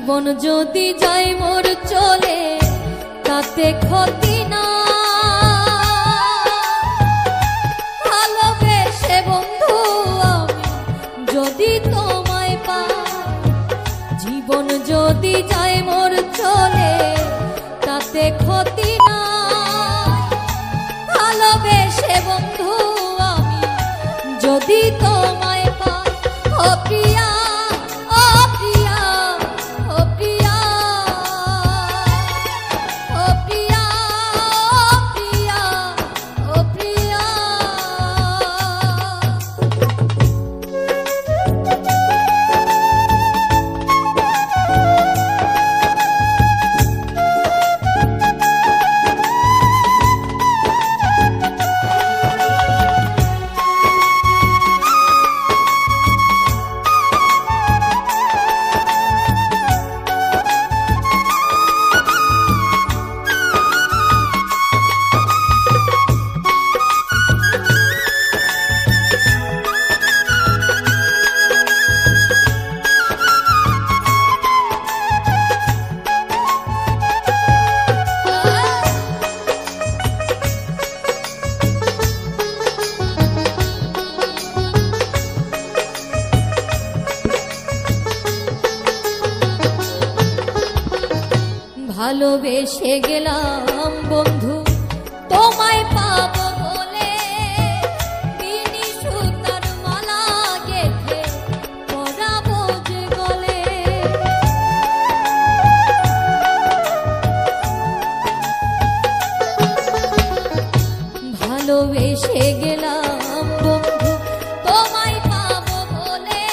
জীবন যদি যায় মোর চলে তাতে ক্ষতি না, ভালোবেসে বন্ধু আমি যদি তোমায় পাই। জীবন যদি যায় মোর চলে তাতে ক্ষতি না, ভালোবেসে বন্ধু আমি যদি তোমায় পাই। ও প্রিয়া, ও প্রিয়া, ও প্রিয়া, ও প্রিয়া, ও প্রিয়া, ও প্রিয়া। ভালোবেসে গেলাম বন্ধু তোমায় পাবো বলে, বিনি সুতার মালা গেঁথে পরাবো যে গলে। ভালোবেসে গেলাম বন্ধু তোমায় পাবো বলে,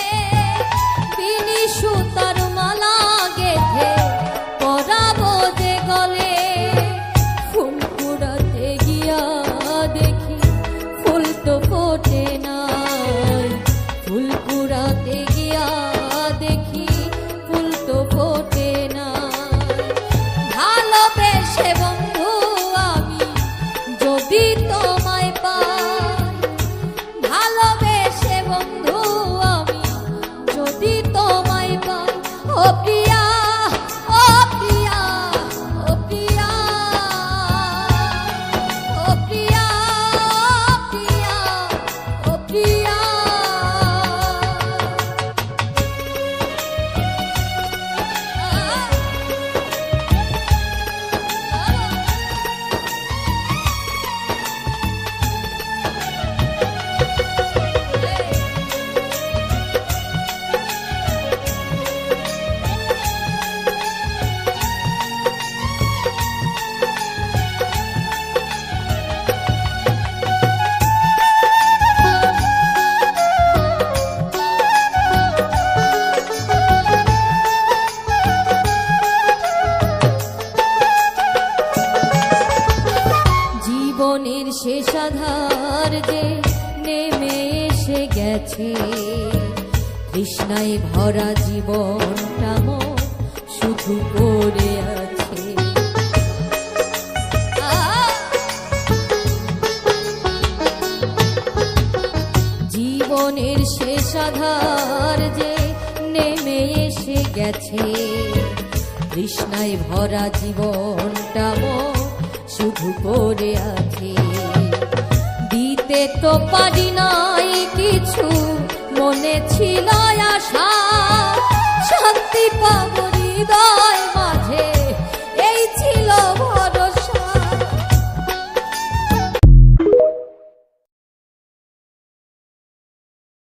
বিনি সুতার মালা গেঁথে পরাবো যে গলে। ফুল কুড়াতে গিয়া দেখি ফুল তো ফোটে নাই, ফুল কুড়াতে গিয়া দেখি ফুল তো ফোটে নাই। ভালোবেসে বন্ধু আমি যদি তোমায় পাই, ভালোবেসে বন্ধু আমি যদি তোমায় পাই। ও প্রিয়া, ও প্রিয়া, ও প্রিয়া, ও প্রিয়া, প্রিয়া, ও প্রিয়া। জীবনের শেষ আধার যে নেমে এসে গেছে, তৃষ্ণায় ভরা জীবনটা মোর শুধু পড়ে আছে। জীবনের শেষ আধার যে নেমে এসে গেছে, তৃষ্ণায় ভরা জীবনটা মোর শুধু পড়ে আছে। দিতে তো পারি নাই কিছু, মনে ছিল আশা শান্তি পাবো হৃদয়।